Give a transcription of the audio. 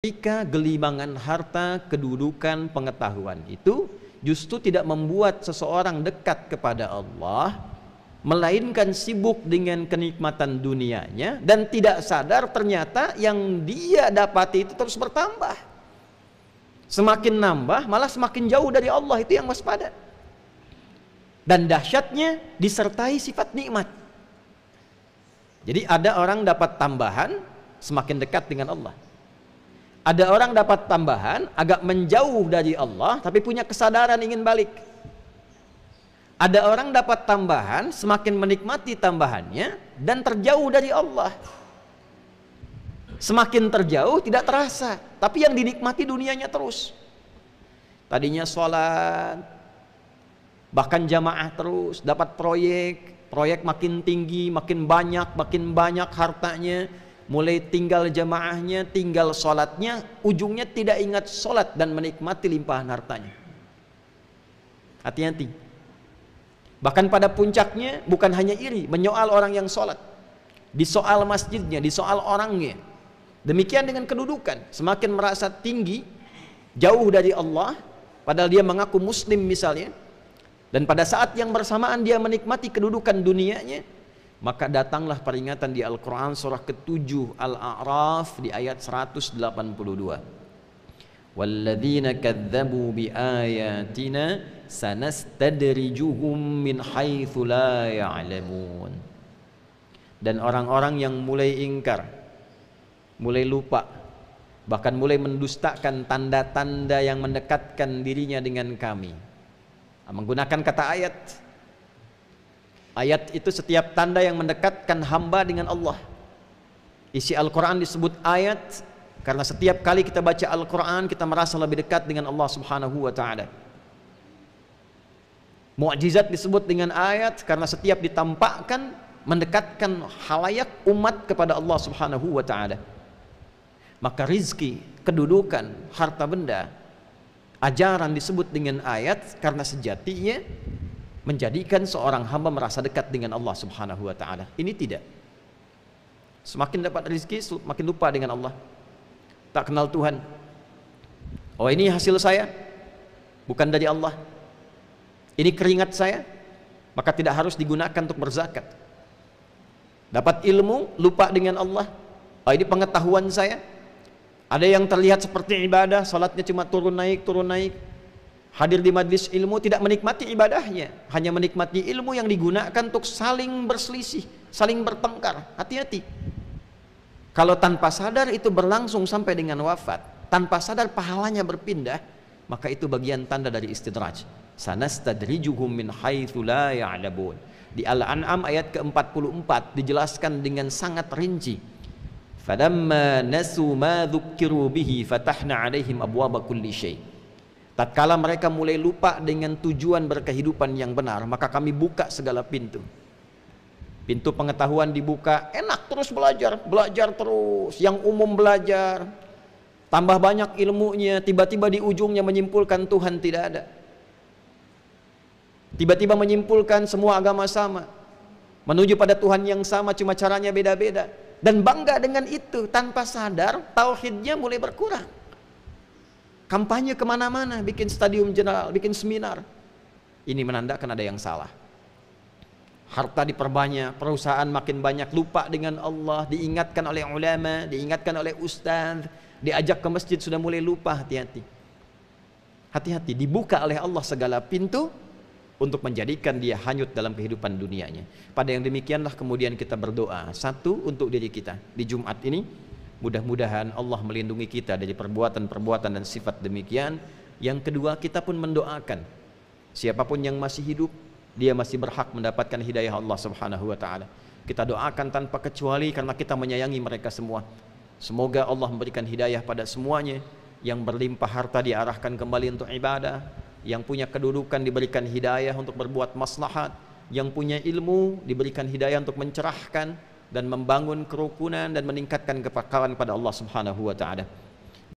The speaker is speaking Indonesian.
Ketika gelimangan harta, kedudukan, pengetahuan itu justru tidak membuat seseorang dekat kepada Allah, melainkan sibuk dengan kenikmatan dunianya dan tidak sadar ternyata yang dia dapati itu terus bertambah. Semakin nambah malah semakin jauh dari Allah, itu yang waspada. Dan dahsyatnya disertai sifat nikmat. Jadi ada orang dapat tambahan semakin dekat dengan Allah. Ada orang dapat tambahan agak menjauh dari Allah tapi punya kesadaran ingin balik. Ada orang dapat tambahan semakin menikmati tambahannya dan terjauh dari Allah. Semakin terjauh tidak terasa, tapi yang dinikmati dunianya terus. Tadinya sholat, bahkan jamaah terus, dapat proyek makin tinggi, makin banyak hartanya. Mulai tinggal jamaahnya, tinggal sholatnya, ujungnya tidak ingat sholat dan menikmati limpahan hartanya. Hati-hati. Bahkan pada puncaknya bukan hanya iri, menyoal orang yang sholat, disoal masjidnya, disoal orangnya. Demikian dengan kedudukan, semakin merasa tinggi, jauh dari Allah, padahal dia mengaku muslim misalnya, dan pada saat yang bersamaan dia menikmati kedudukan dunianya, maka datanglah peringatan di Al-Quran surah ke-7 Al-A'raf di ayat 182. Walladzina kadzabu biayatina sanastadrijuhum min haitsu la ya'lamun. Dan orang-orang yang mulai ingkar, mulai lupa, bahkan mulai mendustakan tanda-tanda yang mendekatkan dirinya dengan kami. Menggunakan kata ayat. Ayat itu setiap tanda yang mendekatkan hamba dengan Allah. Isi Al-Quran disebut ayat karena setiap kali kita baca Al-Quran kita merasa lebih dekat dengan Allah Subhanahu wa ta'ala. Mu'jizat disebut dengan ayat karena setiap ditampakkan mendekatkan halayak umat kepada Allah Subhanahu wa ta'ala. Maka rizki, kedudukan, harta benda, ajaran disebut dengan ayat karena sejatinya menjadikan seorang hamba merasa dekat dengan Allah Subhanahu wa ta'ala. Ini tidak. Semakin dapat rezeki semakin lupa dengan Allah, tak kenal Tuhan. Oh, ini hasil saya, bukan dari Allah. Ini keringat saya, maka tidak harus digunakan untuk berzakat. Dapat ilmu, lupa dengan Allah. Oh, ini pengetahuan saya. Ada yang terlihat seperti ibadah, salatnya cuma turun naik. Hadir di majlis ilmu tidak menikmati ibadahnya, hanya menikmati ilmu yang digunakan untuk saling berselisih, saling bertengkar. Hati-hati. Kalau tanpa sadar itu berlangsung sampai dengan wafat, tanpa sadar pahalanya berpindah, maka itu bagian tanda dari istidraj. Sanastadrijuhum min haitsu la ya'lamun. Di Al-An'am ayat ke-44 dijelaskan dengan sangat rinci. Falamma nasu ma dzukkiru bihi fatahna 'alaihim abwaaba kulli syai'. Tatkala mereka mulai lupa dengan tujuan berkehidupan yang benar, maka kami buka segala pintu. Pintu pengetahuan dibuka, enak terus belajar terus, yang umum belajar, tambah banyak ilmunya, tiba-tiba di ujungnya menyimpulkan Tuhan tidak ada. Tiba-tiba menyimpulkan semua agama sama, menuju pada Tuhan yang sama, cuma caranya beda-beda. Dan bangga dengan itu, tanpa sadar tauhidnya mulai berkurang. Kampanye kemana-mana, bikin stadium general, bikin seminar. Ini menandakan ada yang salah. Harta diperbanyak, perusahaan makin banyak, lupa dengan Allah, diingatkan oleh ulama, diingatkan oleh ustaz, diajak ke masjid sudah mulai lupa. Hati-hati. Hati-hati, dibuka oleh Allah segala pintu untuk menjadikan dia hanyut dalam kehidupan dunianya. Pada yang demikianlah kemudian kita berdoa. Satu, untuk diri kita di Jumat ini. Mudah-mudahan Allah melindungi kita dari perbuatan-perbuatan dan sifat demikian. Yang kedua, kita pun mendoakan siapapun yang masih hidup, dia masih berhak mendapatkan hidayah Allah Subhanahu wa ta'ala. Kita doakan tanpa kecuali karena kita menyayangi mereka semua. Semoga Allah memberikan hidayah pada semuanya. Yang berlimpah harta diarahkan kembali untuk ibadah, yang punya kedudukan diberikan hidayah untuk berbuat maslahat, yang punya ilmu diberikan hidayah untuk mencerahkan dan membangun kerukunan dan meningkatkan kepekaran pada Allah Subhanahu wa ta'ala.